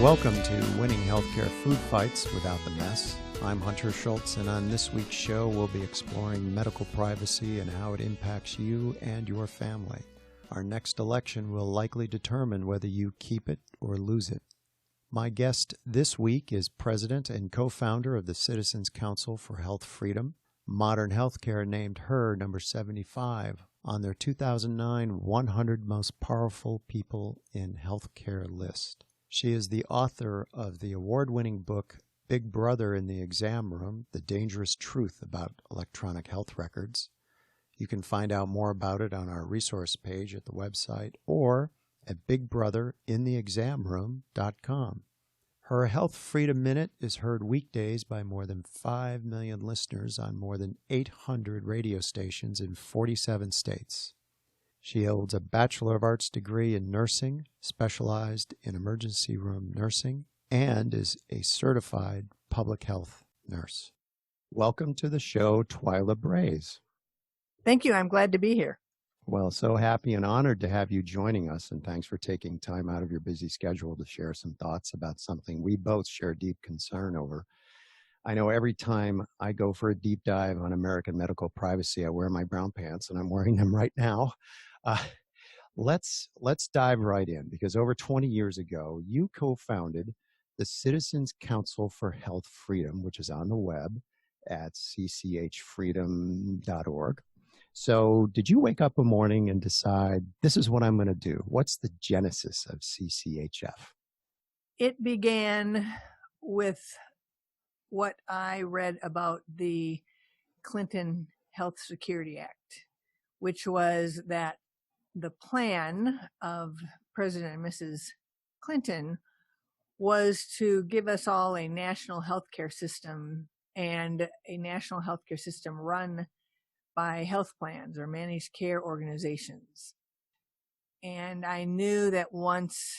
Welcome to Winning Healthcare Food Fights Without the Mess. I'm Hunter Schultz, and on this week's show, we'll be exploring medical privacy and how it impacts you and your family. Our next election will likely determine whether you keep it or lose it. My guest this week is president and co-founder of the Citizens Council for Health Freedom. Modern Healthcare named her number 75 on their 2009 100 Most Powerful People in Healthcare list. She is the author of the award-winning book, Big Brother in the Exam Room, The Dangerous Truth About Electronic Health Records. You can find out more about it on our resource page at the website or at bigbrotherintheexamroom.com. Her Health Freedom Minute is heard weekdays by more than 5 million listeners on more than 800 radio stations in 47 states. She holds a Bachelor of Arts degree in nursing, specialized in emergency room nursing, and is a certified public health nurse. Welcome to the show, Twila Brase. Thank you. I'm glad to be here. Well, so happy and honored to have you joining us, and thanks for taking time out of your busy schedule to share some thoughts about something we both share deep concern over. I know every time I go for a deep dive on American medical privacy, I wear my brown pants, and I'm wearing them right now. Let's dive right in, because over 20 years ago, you co-founded the Citizens Council for Health Freedom, which is on the web at cchfreedom.org. So did you wake up a morning and decide, this is what I'm going to do? What's the genesis of CCHF? It began with what I read about the Clinton Health Security Act, which was that the plan of President and Mrs. Clinton was to give us all a national healthcare system, and a national healthcare system run by health plans or managed care organizations. And I knew that once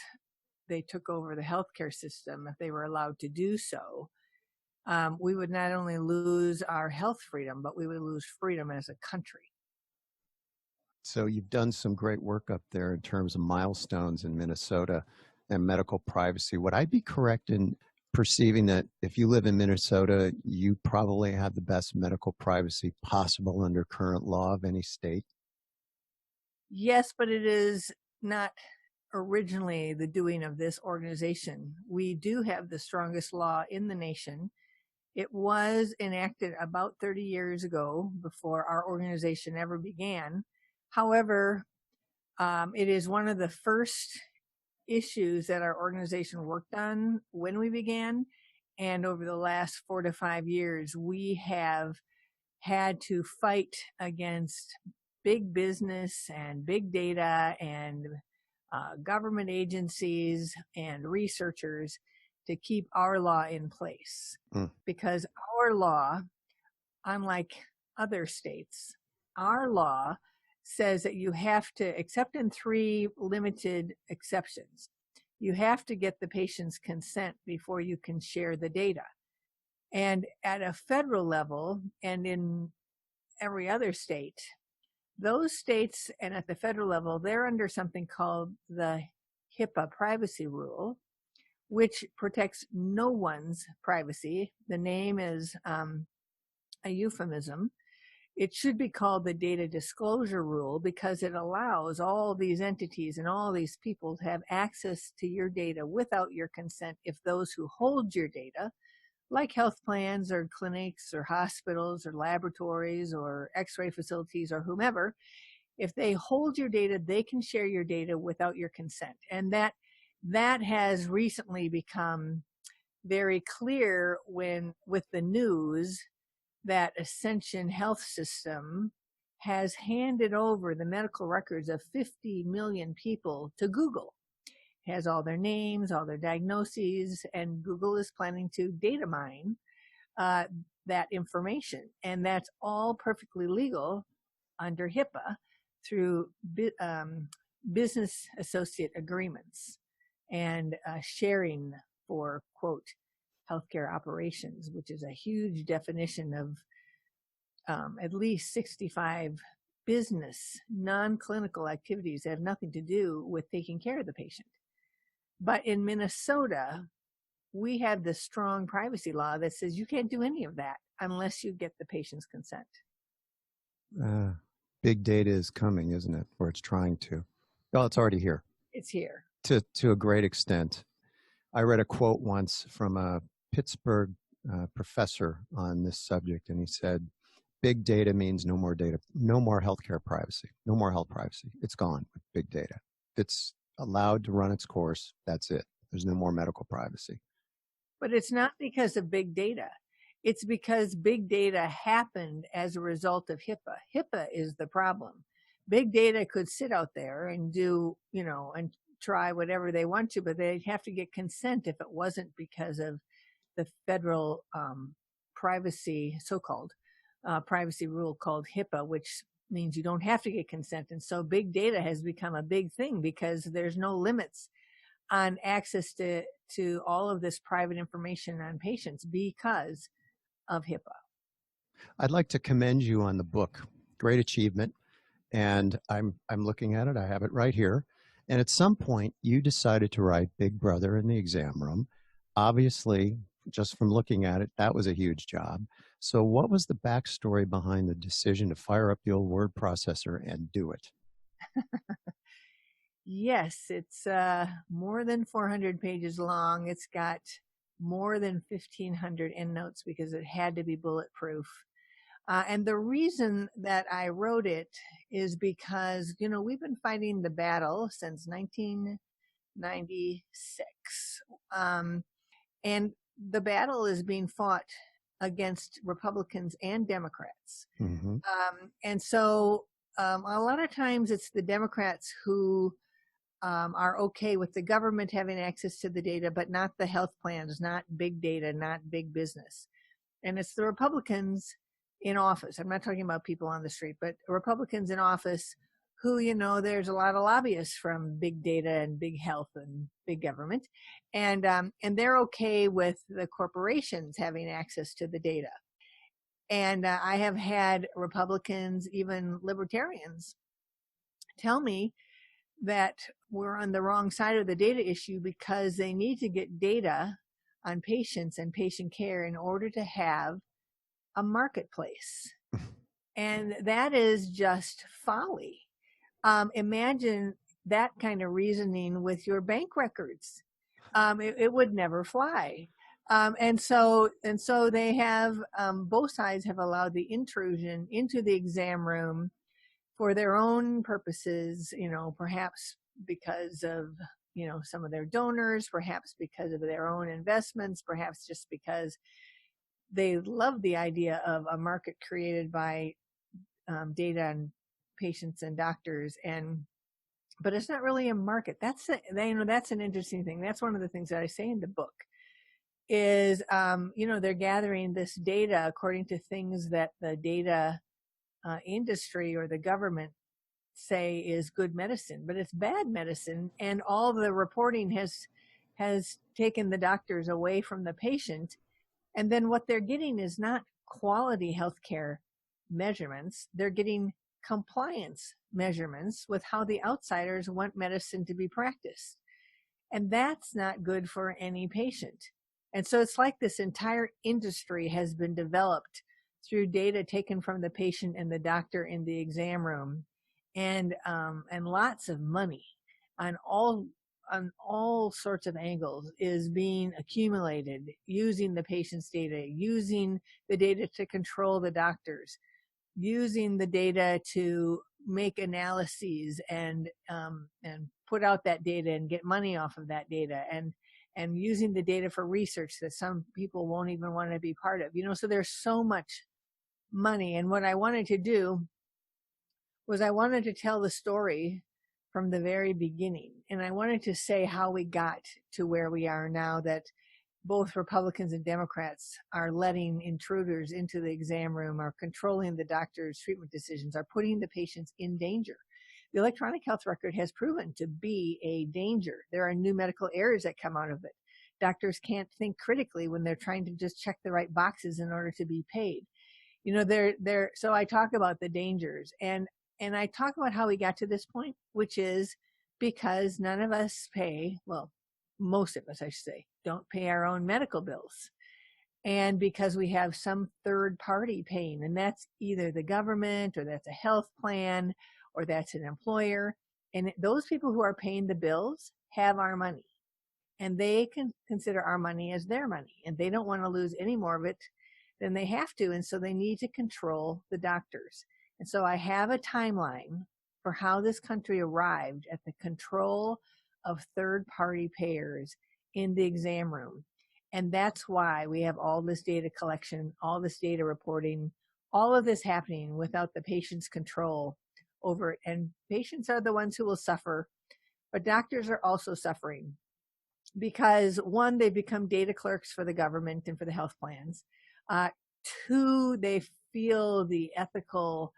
they took over the healthcare system, if they were allowed to do so, we would not only lose our health freedom, but we would lose freedom as a country. So you've done some great work up there in terms of milestones in Minnesota and medical privacy. Would I be correct in perceiving that if you live in Minnesota, you probably have the best medical privacy possible under current law of any state? Yes, but it is not originally the doing of this organization. We do have the strongest law in the nation. It was enacted about 30 years ago, before our organization ever began. However, it is one of the first issues that our organization worked on when we began. And over the last 4 to 5 years, we have had to fight against big business and big data and government agencies and researchers to keep our law in place. Because our law, unlike other states, our law says that you have to, except in 3 limited exceptions, you have to get the patient's consent before you can share the data. And at a federal level, and in every other state, those states and at the federal level, they're under something called the HIPAA Privacy Rule, which protects no one's privacy. The name is a euphemism. It should be called the Data Disclosure Rule, because it allows all these entities and all these people to have access to your data without your consent if those who hold your data, like health plans or clinics or hospitals or laboratories or x-ray facilities or whomever, if they hold your data, they can share your data without your consent. And that has recently become very clear with the news that Ascension Health System has handed over the medical records of 50 million people to Google. It has all their names, all their diagnoses, and Google is planning to data mine that information. And that's all perfectly legal under HIPAA through business associate agreements and sharing for, quote, healthcare operations, which is a huge definition of at least 65 business, non-clinical activities that have nothing to do with taking care of the patient. But in Minnesota, we have this strong privacy law that says you can't do any of that unless you get the patient's consent. Big data is coming, isn't it? Or it's trying to. Well, it's already here. It's here. To a great extent. I read a quote once from a Pittsburgh professor on this subject, and he said, big data means no more healthcare privacy, no more health privacy. It's gone with big data. It's allowed to run its course. That's it. There's no more medical privacy. But it's not because of big data. It's because big data happened as a result of HIPAA. HIPAA is the problem. Big data could sit out there and do, and try whatever they want to, but they'd have to get consent if it wasn't because of the federal privacy, so-called privacy rule called HIPAA, which means you don't have to get consent. And so big data has become a big thing because there's no limits on access to all of this private information on patients because of HIPAA. I'd like to commend you on the book. Great achievement. And I'm looking at it. I have it right here. And at some point, you decided to write Big Brother in the exam room. Obviously, just from looking at it, that was a huge job. So what was the backstory behind the decision to fire up the old word processor and do it? Yes, it's more than 400 pages long. It's got more than 1,500 endnotes because it had to be bulletproof. And the reason that I wrote it is because, we've been fighting the battle since 1996. And the battle is being fought against Republicans and Democrats. Mm-hmm. And so a lot of times it's the Democrats who are okay with the government having access to the data, but not the health plans, not big data, not big business. And it's the Republicans in office. I'm not talking about people on the street, but Republicans in office who, there's a lot of lobbyists from big data and big health and big government. And they're okay with the corporations having access to the data. And I have had Republicans, even libertarians, tell me that we're on the wrong side of the data issue because they need to get data on patients and patient care in order to have a marketplace. And that is just folly. Imagine that kind of reasoning with your bank records. It would never fly. And so they have, both sides have allowed the intrusion into the exam room for their own purposes, perhaps because of, some of their donors, perhaps because of their own investments, perhaps just because they love the idea of a market created by data and patients and doctors. But it's not really a market. That's an interesting thing. That's one of the things that I say in the book is, they're gathering this data according to things that the data industry or the government say is good medicine, but it's bad medicine. And all the reporting has taken the doctors away from the patient. And then what they're getting is not quality healthcare measurements. They're getting compliance measurements with how the outsiders want medicine to be practiced. And that's not good for any patient. And so it's like this entire industry has been developed through data taken from the patient and the doctor in the exam room, and lots of money on all sorts of angles is being accumulated using the patient's data, using the data to control the doctors, using the data to make analyses and put out that data and get money off of that data, and using the data for research that some people won't even want to be part of. So there's so much money. And what I wanted to do was I wanted to tell the story from the very beginning. And I wanted to say how we got to where we are now, that both Republicans and Democrats are letting intruders into the exam room, are controlling the doctor's treatment decisions, are putting the patients in danger. The electronic health record has proven to be a danger. There are new medical errors that come out of it. Doctors can't think critically when they're trying to just check the right boxes in order to be paid. So I talk about the dangers, and I talk about how we got to this point, which is because none of us pay, well, most of us, I should say, don't pay our own medical bills. And because we have some third party paying, and that's either the government or that's a health plan or that's an employer. And those people who are paying the bills have our money, and they can consider our money as their money, and they don't want to lose any more of it than they have to. And so they need to control the doctors. And so I have a timeline for how this country arrived at the control of third party payers in the exam room. And that's why we have all this data collection, all this data reporting, all of this happening without the patient's control over it. And patients are the ones who will suffer, but doctors are also suffering because, one, they become data clerks for the government and for the health plans. Two, they feel the ethical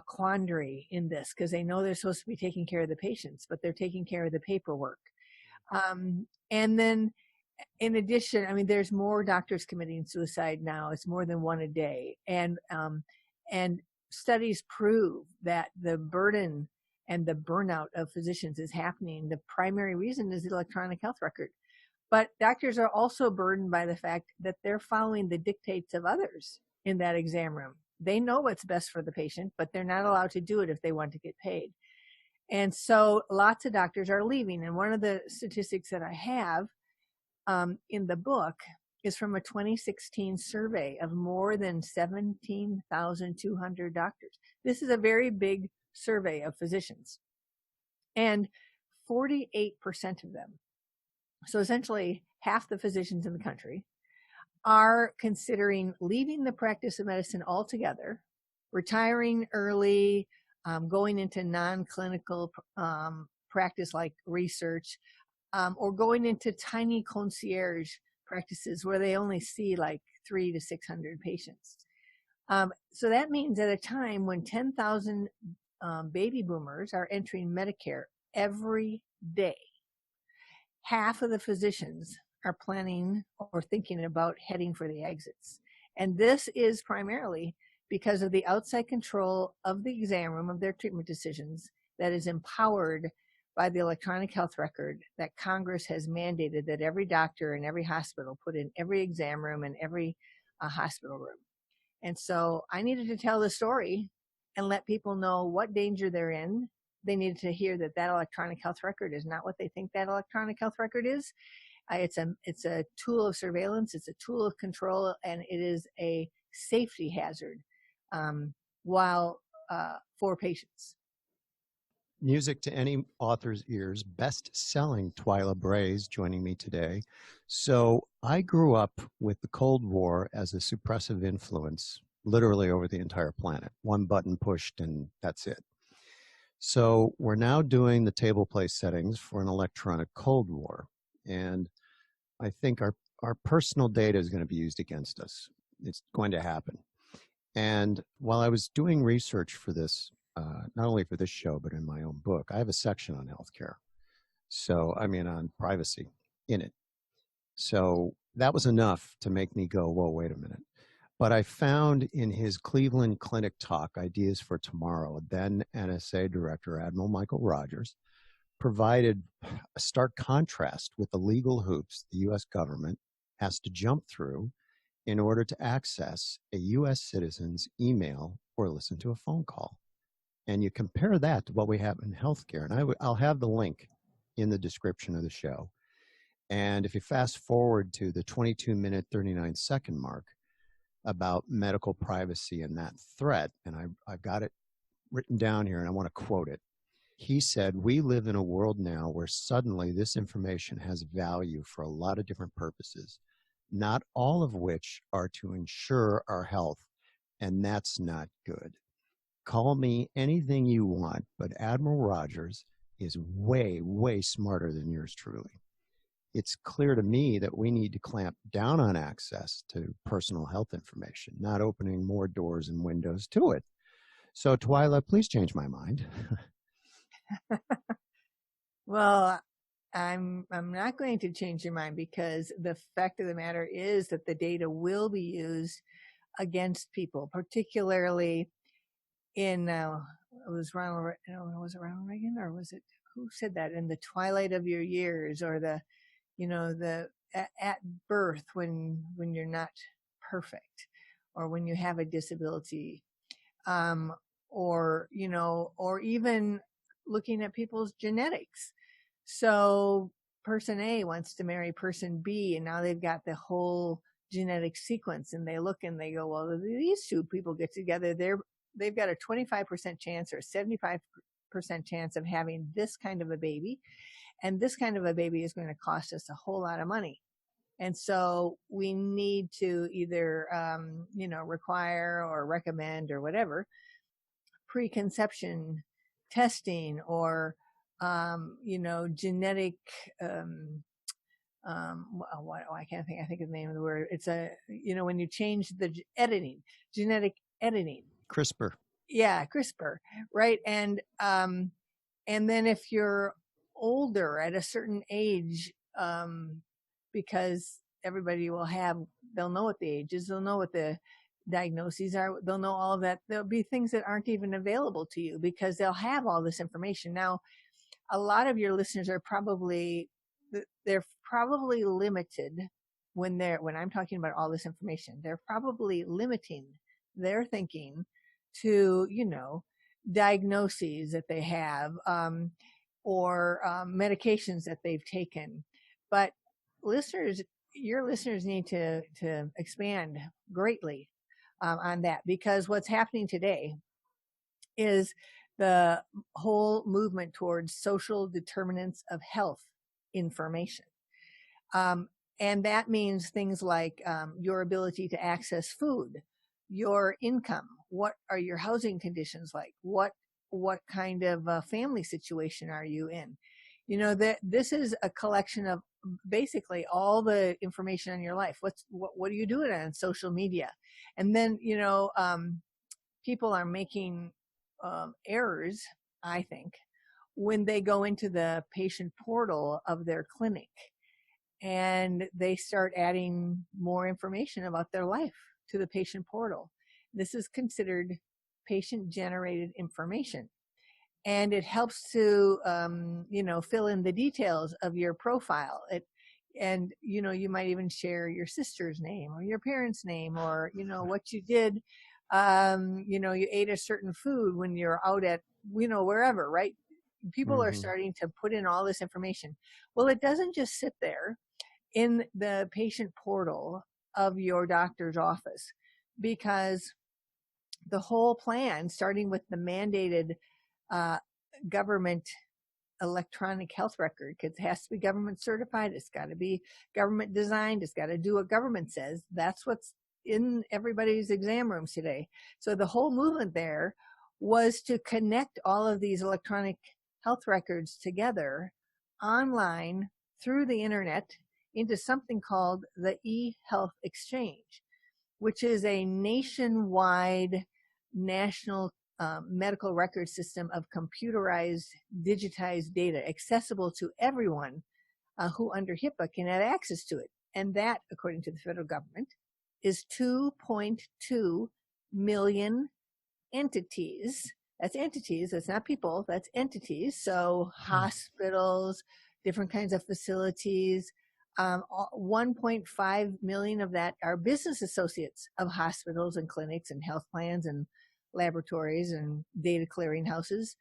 quandary in this because they know they're supposed to be taking care of the patients, but they're taking care of the paperwork. And then in addition, I mean, there's more doctors committing suicide now. It's more than one a day. And studies prove that the burden and the burnout of physicians is happening. The primary reason is the electronic health record. But doctors are also burdened by the fact that they're following the dictates of others in that exam room. They know what's best for the patient, but they're not allowed to do it if they want to get paid. And so lots of doctors are leaving. And one of the statistics that I have in the book is from a 2016 survey of more than 17,200 doctors. This is a very big survey of physicians. And 48% of them, so essentially half the physicians in the country, are considering leaving the practice of medicine altogether, retiring early, going into non-clinical practice like research, or going into tiny concierge practices where they only see like 300 to 600 patients. So that means at a time when 10,000 baby boomers are entering Medicare every day, half of the physicians are planning or thinking about heading for the exits. And this is primarily because of the outside control of the exam room of their treatment decisions that is empowered by the electronic health record that Congress has mandated that every doctor and every hospital put in every exam room and every hospital room. And so I needed to tell the story and let people know what danger they're in. They needed to hear that that electronic health record is not what they think that electronic health record is. It's a tool of surveillance. It's a tool of control, and it is a safety hazard for patients. Music to any author's ears, best-selling Twila Brase joining me today. So I grew up with the Cold War as a suppressive influence, literally over the entire planet. One button pushed and that's it. So we're now doing the table play settings for an electronic Cold War. And I think our personal data is going to be used against us. It's going to happen. And while I was doing research for this, not only for this show, but in my own book, I have a section on healthcare. So, I mean, on privacy in it. So that was enough to make me go, whoa, wait a minute. But I found in his Cleveland Clinic talk, Ideas for Tomorrow, then NSA Director Admiral Michael Rogers provided a stark contrast with the legal hoops the U.S. government has to jump through in order to access a U.S. citizen's email or listen to a phone call. And you compare that to what we have in healthcare. And I'll have the link in the description of the show. And if you fast forward to the 22-minute, 39-second mark about medical privacy and that threat, and I've got it written down here, and I want to quote it. He said, "We live in a world now where suddenly this information has value for a lot of different purposes, not all of which are to ensure our health, and that's not good. Call me anything you want, but Admiral Rogers is way, way smarter than yours truly. It's clear to me that we need to clamp down on access to personal health information, not opening more doors and windows to it. So, Twila, please change my mind." Well, I'm not going to change your mind, because the fact of the matter is that the data will be used against people, particularly in was it Ronald Reagan, or was it, who said that, in the twilight of your years, or the at birth when you're not perfect, or when you have a disability, or even looking at people's genetics. So person A wants to marry person B, and now they've got the whole genetic sequence, and they look and they go, well, these two people get together, they've got a 25% chance or 75% chance of having this kind of a baby, and this kind of a baby is going to cost us a whole lot of money. And so we need to either, require or recommend or whatever preconception testing, or, genetic, I can't think, I think of the name of the word. It's when you change the genetic editing. CRISPR. Yeah, CRISPR, right? And then if you're older at a certain age, because everybody they'll know what the age is, they'll know what the diagnoses are, they'll know all of that. There'll be things that aren't even available to you because they'll have all this information. Now, a lot of your listeners are probably limited when I'm talking about all this information. They're probably limiting their thinking to, diagnoses that they have, or medications that they've taken. But your listeners need to expand greatly on that, because what's happening today is the whole movement towards social determinants of health information. And that means things like your ability to access food, your income, what are your housing conditions like, what kind of family situation are you in? This is a collection of basically all the information on your life. What are you doing on social media? And then, people are making errors, I think, when they go into the patient portal of their clinic and they start adding more information about their life to the patient portal. This is considered patient-generated information. And it helps to, fill in the details of your profile. You might even share your sister's name or your parents' name, or, what you did. You ate a certain food when you're out at, wherever, right? People are starting to put in all this information. Well, it doesn't just sit there in the patient portal of your doctor's office, because the whole plan, starting with the mandated government electronic health record, because it has to be government certified, it's got to be government designed, it's got to do what government says. That's what's in everybody's exam rooms today. So the whole movement there was to connect all of these electronic health records together online through the internet into something called the eHealth Exchange, which is a nationwide national medical record system of computerized, digitized data accessible to everyone who under HIPAA can have access to it. And that, according to the federal government, is 2.2 million entities. That's entities. That's not people. That's entities. So hospitals, different kinds of facilities. 1.5 million of that are business associates of hospitals and clinics and health plans and laboratories and data clearing houses.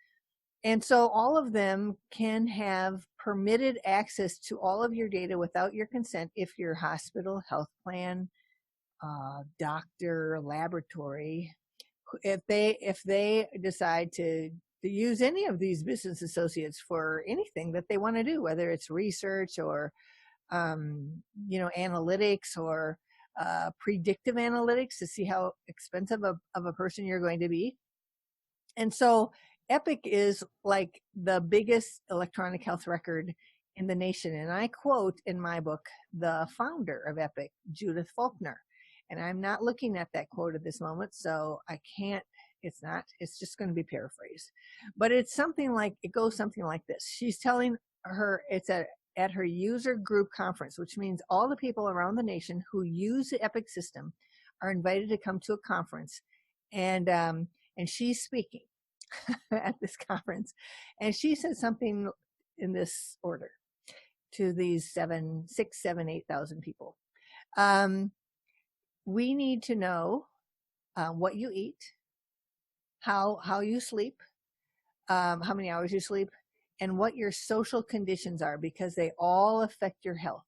And so all of them can have permitted access to all of your data without your consent if your hospital, health plan, doctor, laboratory, if they decide to use any of these business associates for anything that they want to do, whether it's research or analytics or predictive analytics to see how expensive of a person you're going to be. And so Epic is like the biggest electronic health record in the nation. And I quote in my book the founder of Epic, Judith Faulkner. And I'm not looking at that quote at this moment, so I can't, it's just going to be paraphrased. But it goes something like this. She's telling her, it's at her user group conference, which means all the people around the nation who use the Epic system are invited to come to a conference. And she's speaking at this conference. And she said something in this order. to these 8,000 people. We need to know what you eat, how you sleep, how many hours you sleep, and what your social conditions are, because they all affect your health.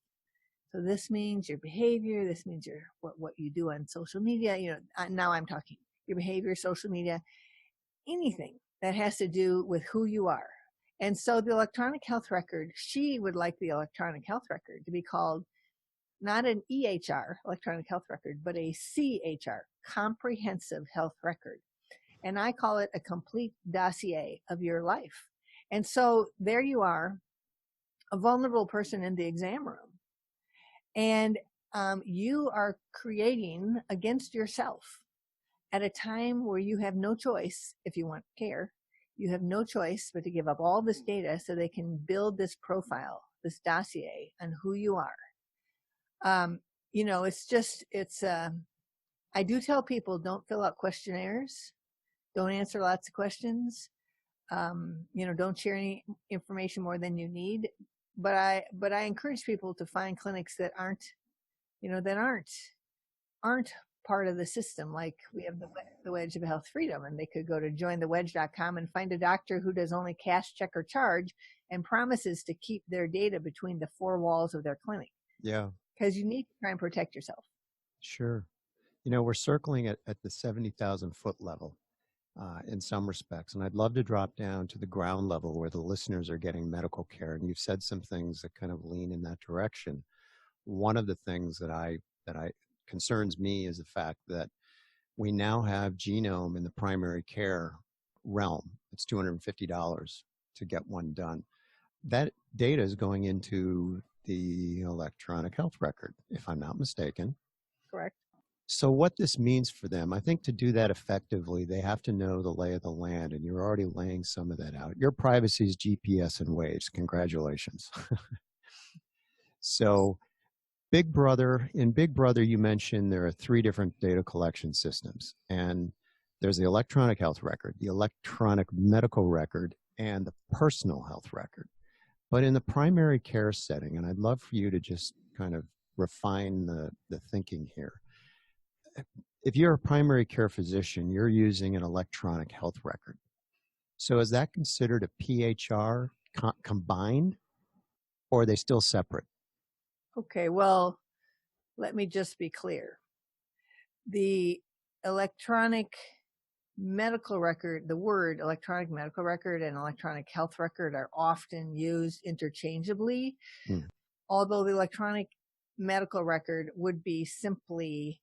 So this means your behavior. This means what you do on social media. Now I'm talking your behavior, social media, anything that has to do with who you are. And so the electronic health record, she would like the electronic health record to be called not an EHR, electronic health record, but a CHR, comprehensive health record. And I call it a complete dossier of your life. And so there you are, a vulnerable person in the exam room. And you are creating against yourself at a time where you have no choice, if you want care, you have no choice but to give up all this data so they can build this profile, this dossier on who you are. I do tell people, don't fill out questionnaires, don't answer lots of questions, don't share any information more than you need. But I encourage people to find clinics that aren't part of the system. Like we have the Wedge of Health Freedom, and they could go to jointhewedge.com and find a doctor who does only cash, check, or charge and promises to keep their data between the four walls of their clinic. Yeah. Because you need to try and protect yourself. Sure. We're circling at the 70,000 foot level in some respects. And I'd love to drop down to the ground level where the listeners are getting medical care. And you've said some things that kind of lean in that direction. One of the things that concerns me is the fact that we now have genome in the primary care realm. It's $250 to get one done. That data is going into the electronic health record, if I'm not mistaken. Correct. So what this means for them, I think to do that effectively, they have to know the lay of the land, and you're already laying some of that out. Your privacy is GPS and waves. Congratulations. So in Big Brother, you mentioned there are 3 different data collection systems, and there's the electronic health record, the electronic medical record, and the personal health record. But in the primary care setting, and I'd love for you to just kind of refine the thinking here. If you're a primary care physician, you're using an electronic health record. So is that considered a PHR combined, or are they still separate? Okay, well, let me just be clear. The electronic medical record, the word electronic medical record and electronic health record are often used interchangeably, although the electronic medical record would be simply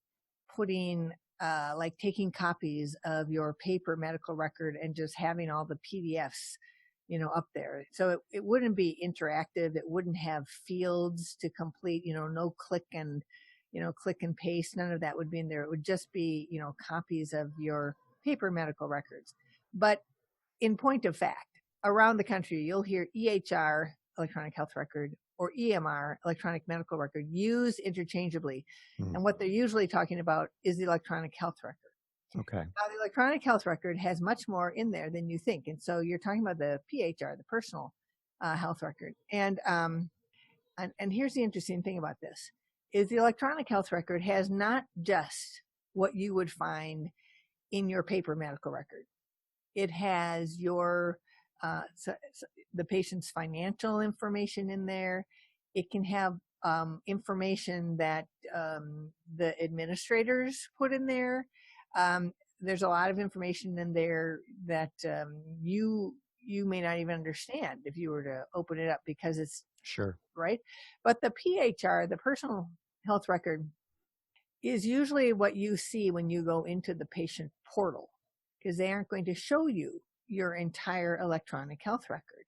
putting, like taking copies of your paper medical record and just having all the PDFs, up there. So it wouldn't be interactive. It wouldn't have fields to complete, no click and paste. None of that would be in there. It would just be, copies of your paper medical records. But in point of fact, around the country, you'll hear EHR, electronic health record, or EMR, electronic medical record, used interchangeably. And what they're usually talking about is the electronic health record. Okay. Now, the electronic health record has much more in there than you think. And so you're talking about the PHR, the personal health record. And here's the interesting thing about this, is the electronic health record has not just what you would find in your paper medical record. It has your the patient's financial information in there. It can have information that the administrators put in there. There's a lot of information in there that you may not even understand if you were to open it up, because it's sure, right. But the PHR, the personal health record, is usually what you see when you go into the patient portal, because they aren't going to show you your entire electronic health record.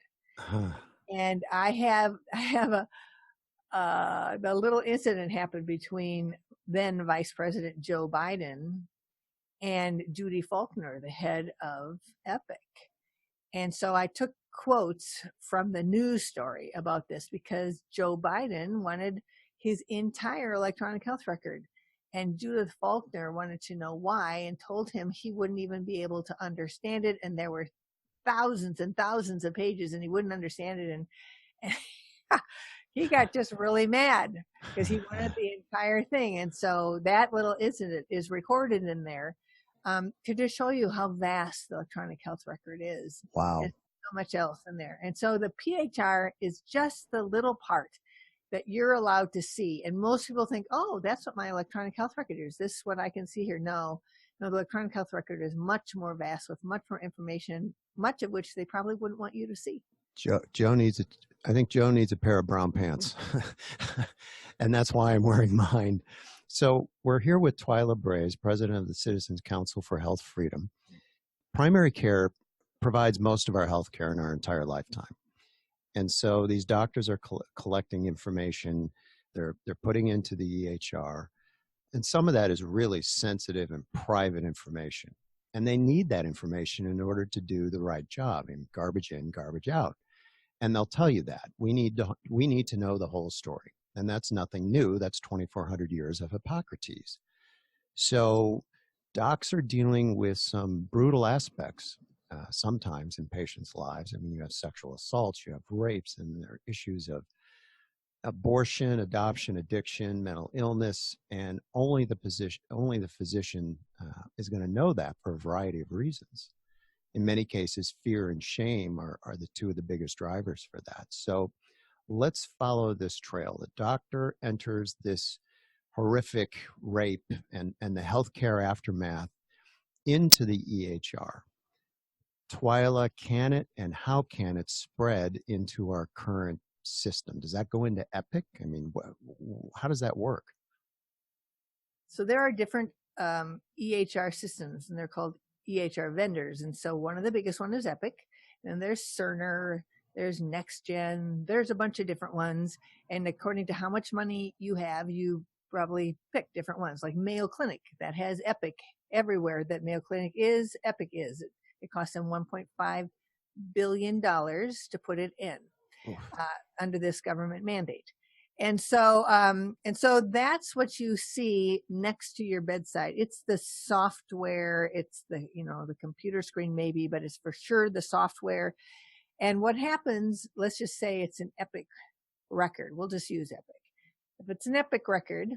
And I have the little incident happened between then Vice President Joe Biden and Judy Faulkner, the head of Epic. And so I took quotes from the news story about this, because Joe Biden wanted his entire electronic health record, and Judith Faulkner wanted to know why, and told him he wouldn't even be able to understand it. And there were thousands and thousands of pages, and he wouldn't understand it. And he got just really mad because he wanted the entire thing. And so that little incident is recorded in there to just show you how vast the electronic health record is. Wow. There's so much else in there. And so the PHR is just the little part that you're allowed to see. And most people think, oh, that's what my electronic health record is. This is what I can see here. No, the electronic health record is much more vast with much more information, much of which they probably wouldn't want you to see. Joe needs I think Joe needs a pair of brown pants. And that's why I'm wearing mine. So we're here with Twila Brase, president of the Citizens Council for Health Freedom. Primary care provides most of our health care in our entire lifetime. And so these doctors are collecting information, they're putting into the EHR, and some of that is really sensitive and private information. And they need that information in order to do the right job, and garbage in, garbage out. And they'll tell you that. We need to know the whole story. And that's nothing new. That's 2,400 years of Hippocrates. So docs are dealing with some brutal aspects sometimes in patients' lives. I mean, you have sexual assaults, you have rapes, and there are issues of abortion, adoption, addiction, mental illness, and only the physician is going to know that for a variety of reasons. In many cases, fear and shame are the two of the biggest drivers for that. So let's follow this trail. The doctor enters this horrific rape and the healthcare aftermath into the EHR. Twila, can it and how can it spread into our current system? Does that go into Epic? I mean, how does that work? So there are different EHR systems, and they're called EHR vendors. And so one of the biggest one is Epic, and there's Cerner, there's NextGen, there's a bunch of different ones. And according to how much money you have, you probably pick different ones, like Mayo Clinic that has Epic everywhere that Mayo Clinic is, Epic is. It costs them $1.5 billion to put it in under this government mandate. And so that's what you see next to your bedside. It's the software, it's the computer screen maybe, but it's for sure the software. And what happens, let's just say it's an Epic record. We'll just use Epic. If it's an Epic record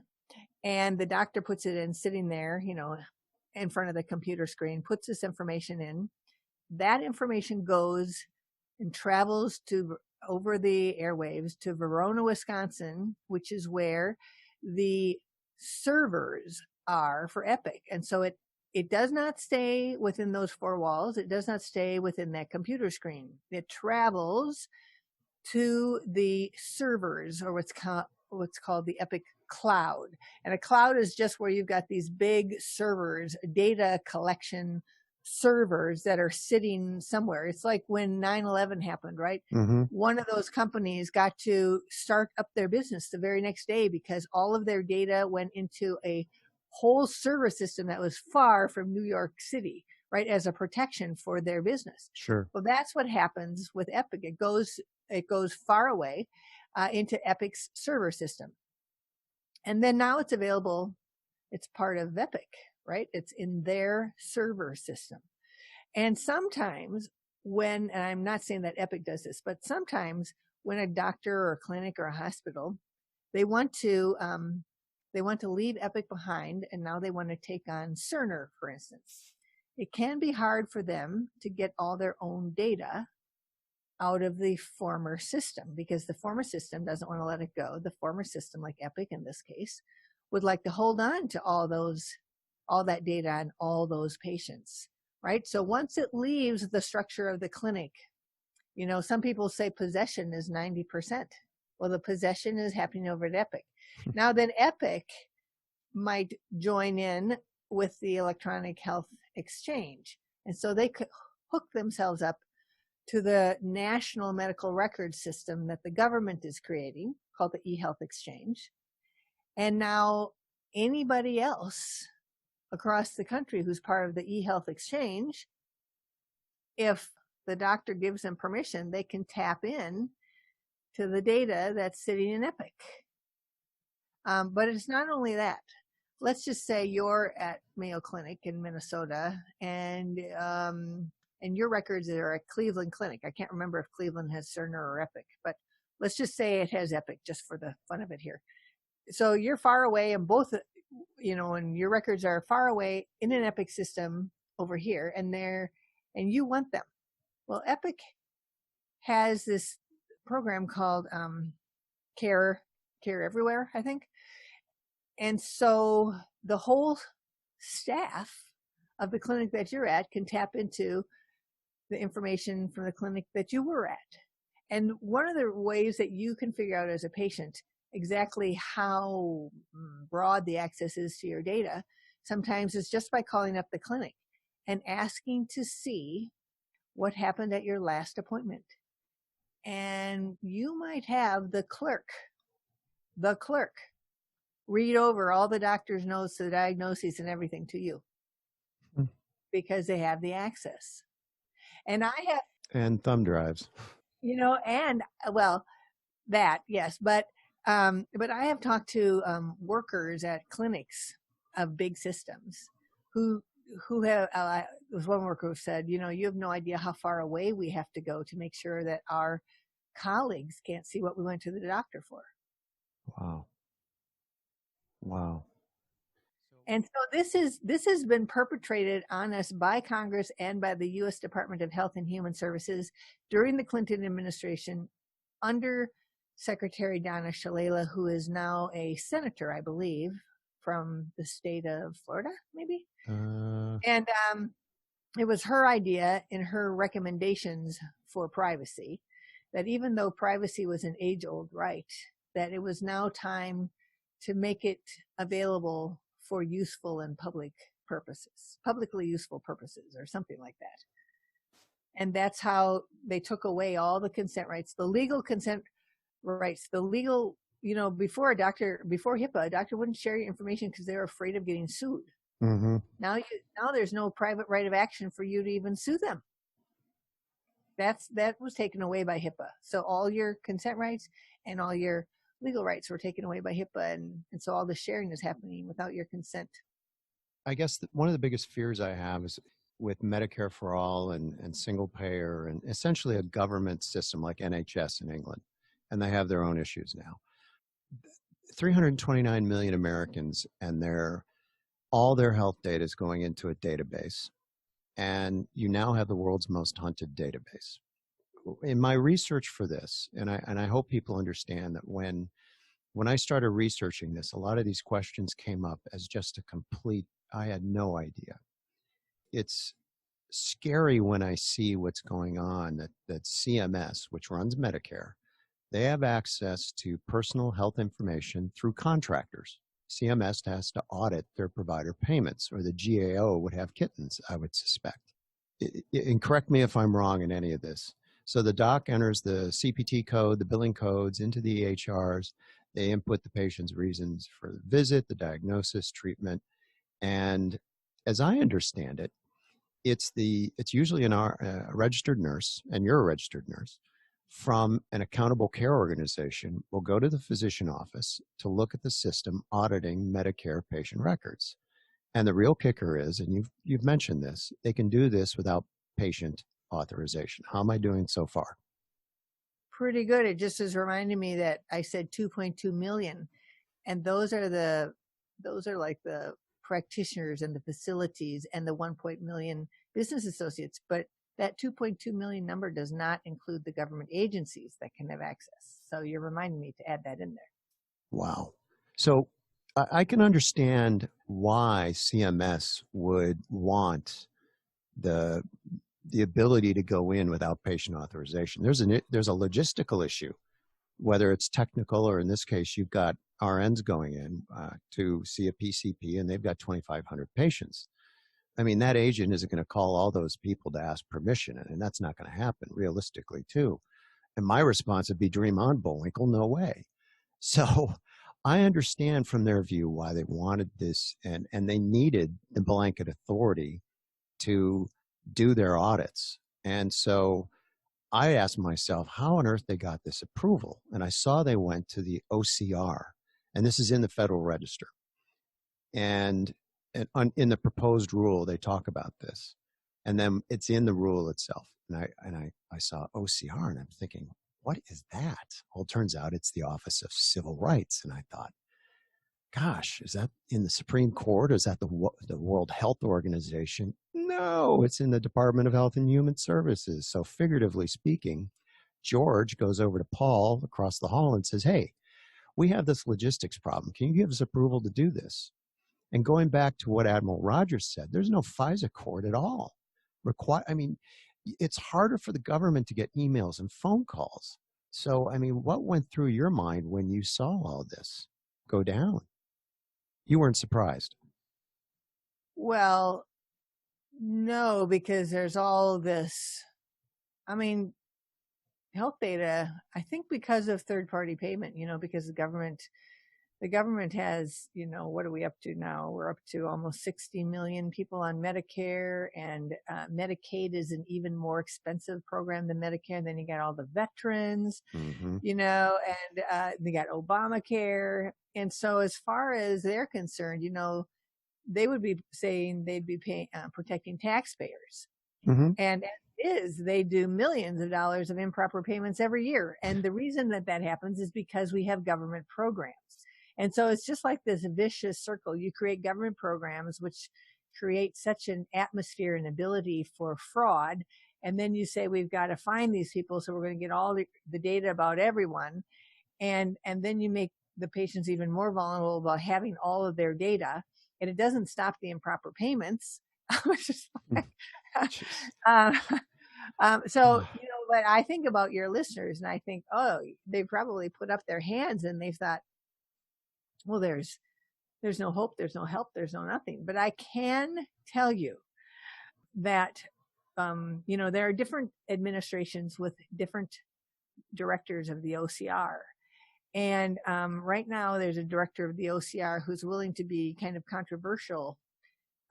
and the doctor puts it in sitting there, in front of the computer screen, puts this information in, that information goes and travels over the airwaves to Verona, Wisconsin, which is where the servers are for Epic. And so it does not stay within those four walls. It does not stay within that computer screen. It travels to the servers, or what's called the Epic cloud. And a cloud is just where you've got these big servers, data collection servers that are sitting somewhere. It's like when 9/11 happened, right? Mm-hmm. One of those companies got to start up their business the very next day because all of their data went into a whole server system that was far from New York City, right? As a protection for their business. Sure. Well, that's what happens with Epic. It goes far away into Epic's server system. And then now it's available. It's part of Epic, right? It's in their server system. And sometimes and I'm not saying that Epic does this, but sometimes when a doctor or a clinic or a hospital, they want to leave Epic behind, and now they want to take on Cerner, for instance. It can be hard for them to get all their own data out of the former system because the former system doesn't want to let it go. The former system, like Epic in this case, would like to hold on to all that data on all those patients, right? So once it leaves the structure of the clinic, some people say possession is 90%. Well, the possession is happening over at Epic. Now then Epic might join in with the electronic health exchange. And so they could hook themselves up to the national medical record system that the government is creating called the eHealth Exchange. And now anybody else across the country who's part of the eHealth Exchange, if the doctor gives them permission, they can tap in to the data that's sitting in Epic. But it's not only that. Let's just say you're at Mayo Clinic in Minnesota and your records are at Cleveland Clinic. I can't remember if Cleveland has Cerner or Epic, but let's just say it has Epic just for the fun of it here. So you're far away, and both, and your records are far away in an Epic system over here, and you want them. Well, Epic has this program called Care Everywhere, I think. And so the whole staff of the clinic that you're at can tap into the information from the clinic that you were at. And one of the ways that you can figure out as a patient exactly how broad the access is to your data, sometimes it's just by calling up the clinic and asking to see what happened at your last appointment. And you might have the clerk read over all the doctor's notes, the diagnoses and everything to you because they have the access. And and thumb drives, and well, that, yes. But I have talked to workers at clinics of big systems who have, there was one worker who said, you have no idea how far away we have to go to make sure that our colleagues can't see what we went to the doctor for. Wow. And so this has been perpetrated on us by Congress and by the U.S. Department of Health and Human Services during the Clinton administration under Secretary Donna Shalala, who is now a senator, I believe, from the state of Florida, maybe. And it was her idea in her recommendations for privacy that even though privacy was an age-old right, that it was now time to make it available for useful and publicly useful purposes, or something like that. And that's how they took away all the consent rights, the legal consent rights, the legal, before HIPAA, a doctor wouldn't share your information because they were afraid of getting sued. Mm-hmm. Now there's no private right of action for you to even sue them. That was taken away by HIPAA. So all your consent rights and all your legal rights were taken away by HIPAA, and so all the sharing is happening without your consent. I guess one of the biggest fears I have is with Medicare for all and single payer and essentially a government system like NHS in England, and they have their own issues now. 329 million Americans, and all their health data is going into a database, and you now have the world's most hunted database. In my research for this, and I hope people understand that when I started researching this, a lot of these questions came up as just I had no idea. It's scary when I see what's going on, that CMS, which runs Medicare, they have access to personal health information through contractors. CMS has to audit their provider payments, or the GAO would have kittens, I would suspect. And correct me if I'm wrong in any of this. So the doc enters the CPT code, the billing codes into the EHRs. They input the patient's reasons for the visit, the diagnosis, treatment. And as I understand it, it's usually a registered nurse, and you're a registered nurse, from an accountable care organization will go to the physician office to look at the system auditing Medicare patient records. And the real kicker is, and you've mentioned this, they can do this without patient authorization. How am I doing so far? Pretty good. It just is reminding me that I said 2.2 million, and those are like the practitioners and the facilities and the 1 million business associates. But that 2.2 million number does not include the government agencies that can have access. So you're reminding me to add that in there. Wow. So I can understand why CMS would want the ability to go in without patient authorization. There's a logistical issue, whether it's technical, or in this case, you've got RNs going in to see a PCP, and they've got 2,500 patients. I mean, that agent isn't going to call all those people to ask permission, and that's not going to happen realistically, too. And my response would be, dream on, Bullwinkle, no way. So I understand from their view why they wanted this, and they needed the blanket authority to do their audits. And so I asked myself how on earth they got this approval. And I saw they went to the OCR, and this is in the Federal Register. And in the proposed rule, they talk about this. And then it's in the rule itself. And I saw OCR, and I'm thinking, what is that? Well, it turns out it's the Office of Civil Rights. And I thought, gosh, is that in the Supreme Court? Or is that the World Health Organization? No, it's in the Department of Health and Human Services. So figuratively speaking, George goes over to Paul across the hall and says, hey, we have this logistics problem. Can you give us approval to do this? And going back to what Admiral Rogers said, there's no FISA court at all. It's harder for the government to get emails and phone calls. So, what went through your mind when you saw all this go down? You weren't surprised? Well, no, because there's all this, health data, I think because of third-party payment, because the government has, what are we up to now? We're up to almost 60 million people on Medicare, and Medicaid is an even more expensive program than Medicare. And then you got all the veterans, and they got Obamacare. And so as far as they're concerned, they would be saying they'd be paying, protecting taxpayers. Mm-hmm. And they do millions of dollars of improper payments every year. And the reason that happens is because we have government programs. And so it's just like this vicious circle. You create government programs, which create such an atmosphere and ability for fraud. And then you say, we've got to find these people. So we're going to get all the data about everyone. And then you make the patients even more vulnerable about having all of their data. And it doesn't stop the improper payments. But I think about your listeners, and I think, oh, they probably put up their hands and they've thought, well, there's no hope, there's no help, there's no nothing. But I can tell you that, there are different administrations with different directors of the OCR. And right now there's a director of the OCR who's willing to be kind of controversial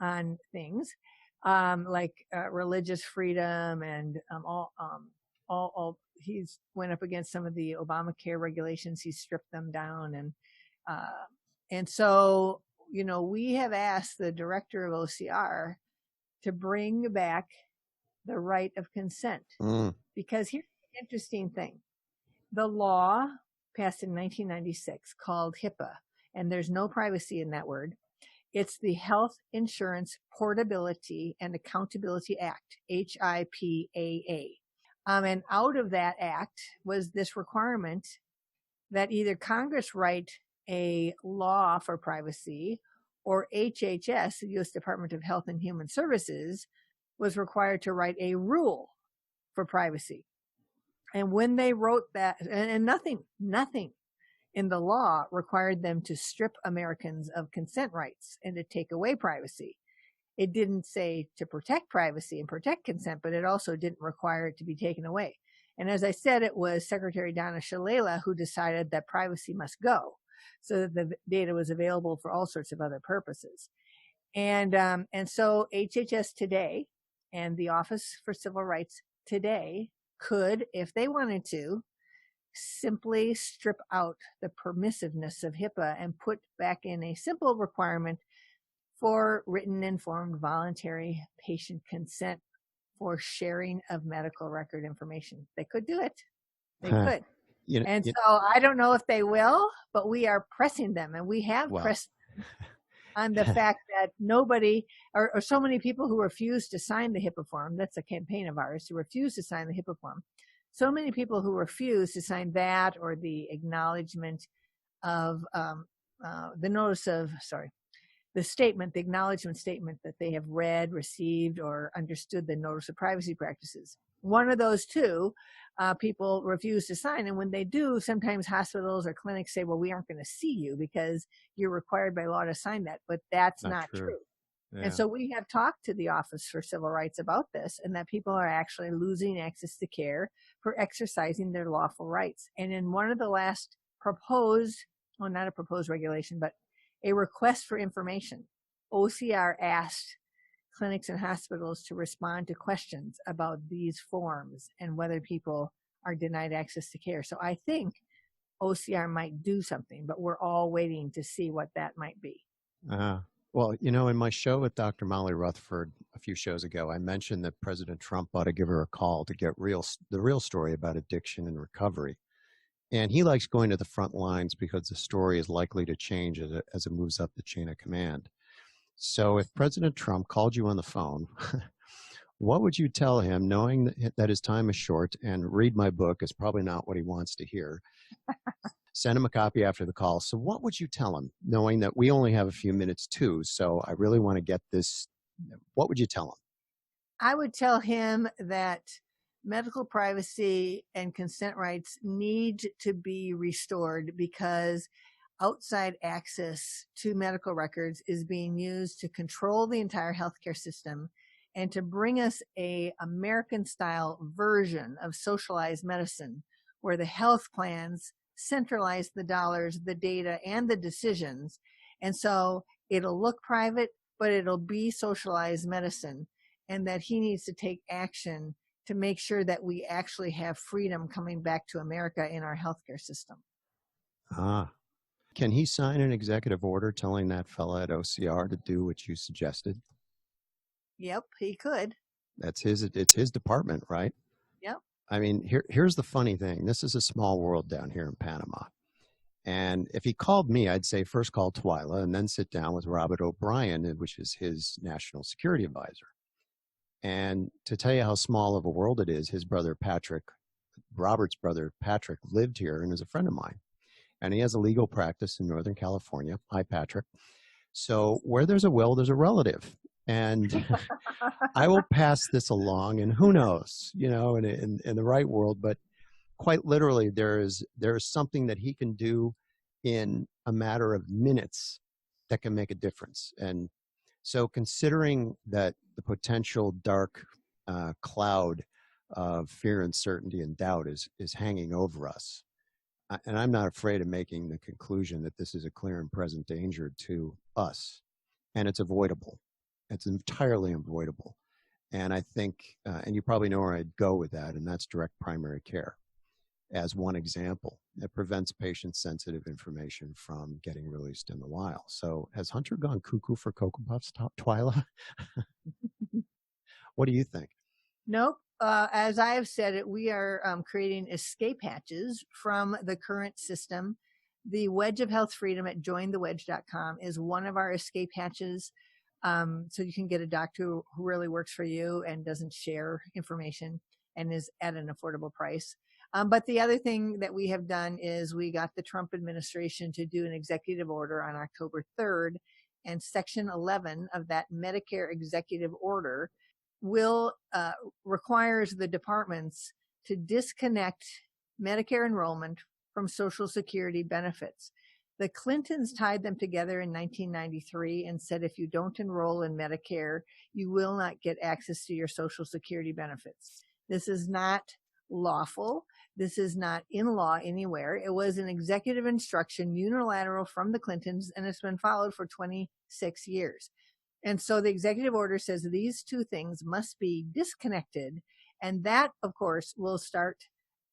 on things. Like religious freedom and he's went up against some of the Obamacare regulations. He stripped them down. And so, we have asked the director of OCR to bring back the right of consent. Because here's the interesting thing. The law passed in 1996 called HIPAA, and there's no privacy in that word. It's the Health Insurance Portability and Accountability Act, HIPAA. And out of that act was this requirement that either Congress write a law for privacy, or HHS, the U.S. Department of Health and Human Services, was required to write a rule for privacy. And when they wrote that, and nothing in the law required them to strip Americans of consent rights and to take away privacy. It didn't say to protect privacy and protect consent, but it also didn't require it to be taken away. And as I said, it was Secretary Donna Shalala who decided that privacy must go so that the data was available for all sorts of other purposes. And so HHS today and the Office for Civil Rights today could, if they wanted to, simply strip out the permissiveness of HIPAA and put back in a simple requirement for written, informed, voluntary patient consent for sharing of medical record information. They could do it. They could. So I don't know if they will, but we are pressing them, and we have pressed them on the fact that nobody or so many people who refuse to sign the HIPAA form. That's a campaign of ours to refuse to sign the HIPAA form. So many people who refuse to sign that, or the acknowledgement of the acknowledgement statement that they have read, received, or understood the notice of privacy practices. One of those two people refuse to sign. And when they do, sometimes hospitals or clinics say, well, we aren't going to see you because you're required by law to sign that. But that's not true. Yeah. And so we have talked to the Office for Civil Rights about this, and that people are actually losing access to care for exercising their lawful rights. And in one of the last not a proposed regulation, but a request for information, OCR asked clinics and hospitals to respond to questions about these forms and whether people are denied access to care. So I think OCR might do something, but we're all waiting to see what that might be. Well, you know, in my show with Dr. Molly Rutherford a few shows ago, I mentioned that President Trump ought to give her a call to get the real story about addiction and recovery. And he likes going to the front lines because the story is likely to change as it moves up the chain of command. So if President Trump called you on the phone, what would you tell him, knowing that his time is short and read my book is probably not what he wants to hear? Send him a copy after the call. So what would you tell him, knowing that we only have a few minutes too? So I really want to get this. What would you tell him? I would tell him that medical privacy and consent rights need to be restored because outside access to medical records is being used to control the entire healthcare system and to bring us a American style version of socialized medicine where the health plans centralize the dollars, the data, and the decisions. And so it'll look private, but it'll be socialized medicine, and that he needs to take action to make sure that we actually have freedom coming back to America in our healthcare system. Can he sign an executive order telling that fella at OCR to do what you suggested? Yep, he could. It's his department, right? Yep. I mean, here's the funny thing. This is a small world down here in Panama. And if he called me, I'd say first call Twila and then sit down with Robert O'Brien, which is his national security advisor. And to tell you how small of a world it is, his brother Patrick, Robert's brother Patrick, lived here and is a friend of mine. And he has a legal practice in Northern California. Hi, Patrick. So where there's a will, there's a relative. And I will pass this along, and who knows, you know, in the right world, but quite literally, there is something that he can do in a matter of minutes that can make a difference. And so considering that the potential dark cloud of fear, uncertainty, and doubt is hanging over us, and I'm not afraid of making the conclusion that this is a clear and present danger to us, and it's avoidable. It's entirely avoidable. And I think, and you probably know where I'd go with that, and that's direct primary care as one example. It prevents patient-sensitive information from getting released in the wild. So has Hunter gone cuckoo for Cocoa Puffs, Twila? What do you think? Nope. As I have said it, we are creating escape hatches from the current system. The Wedge of Health Freedom at jointhewedge.com is one of our escape hatches. So you can get a doctor who really works for you and doesn't share information and is at an affordable price. But the other thing that we have done is we got the Trump administration to do an executive order on October 3rd, and Section 11 of that Medicare executive order will requires the departments to disconnect Medicare enrollment from Social Security benefits. The Clintons tied them together in 1993 and said if you don't enroll in Medicare, you will not get access to your Social Security benefits. This is not lawful. This is not in law anywhere. It was an executive instruction, unilateral from the Clintons, and it's been followed for 26 years. And so the executive order says these two things must be disconnected. And that, of course, will start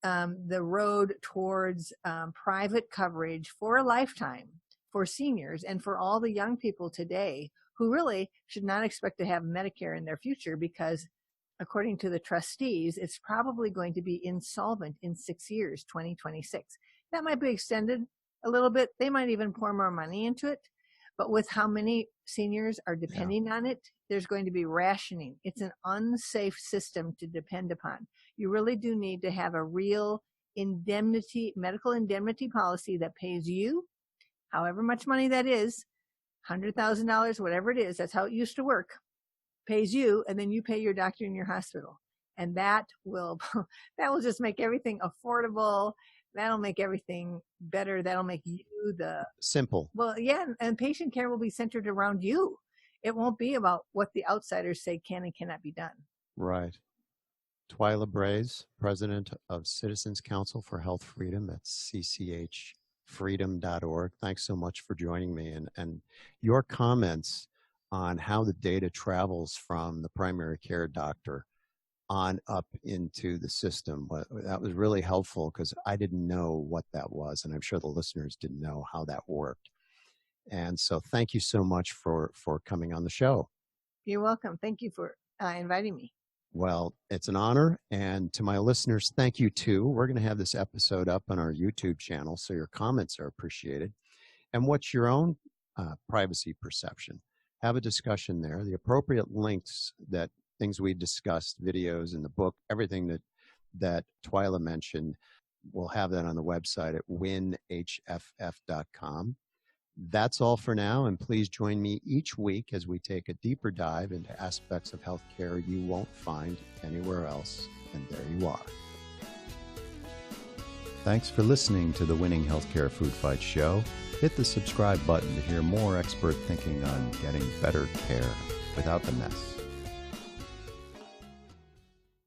the road towards private coverage for a lifetime for seniors and for all the young people today who really should not expect to have Medicare in their future because, according to the trustees, it's probably going to be insolvent in 6 years, 2026. That might be extended a little bit. They might even pour more money into it. But with how many seniors are depending on it, there's going to be rationing. It's an unsafe system to depend upon. You really do need to have a real indemnity, medical indemnity policy that pays you, however much money that is, $100,000, whatever it is. That's how it used to work. Pays you, and then you pay your doctor in your hospital. And that will just make everything affordable. That'll make everything better. That'll make you simple. Well, yeah, and patient care will be centered around you. It won't be about what the outsiders say can and cannot be done. Right. Twila Brase, president of Citizens Council for Health Freedom. That's cchfreedom.org. Thanks so much for joining me. And your comments on how the data travels from the primary care doctor on up into the system, that was really helpful because I didn't know what that was, and I'm sure the listeners didn't know how that worked. And so thank you so much for coming on the show. You're welcome. Thank you for inviting me. Well, it's an honor. And to my listeners, thank you too. We're going to have this episode up on our YouTube channel, so your comments are appreciated. And what's your own privacy perception? Have a discussion there. The appropriate links, that things we discussed, videos in the book, everything that Twila mentioned, we'll have that on the website at winhff.com. That's all for now, and please join me each week as we take a deeper dive into aspects of healthcare you won't find anywhere else. And there you are. Thanks for listening to the Winning Healthcare Food Fight Show. Hit the subscribe button to hear more expert thinking on getting better care without the mess.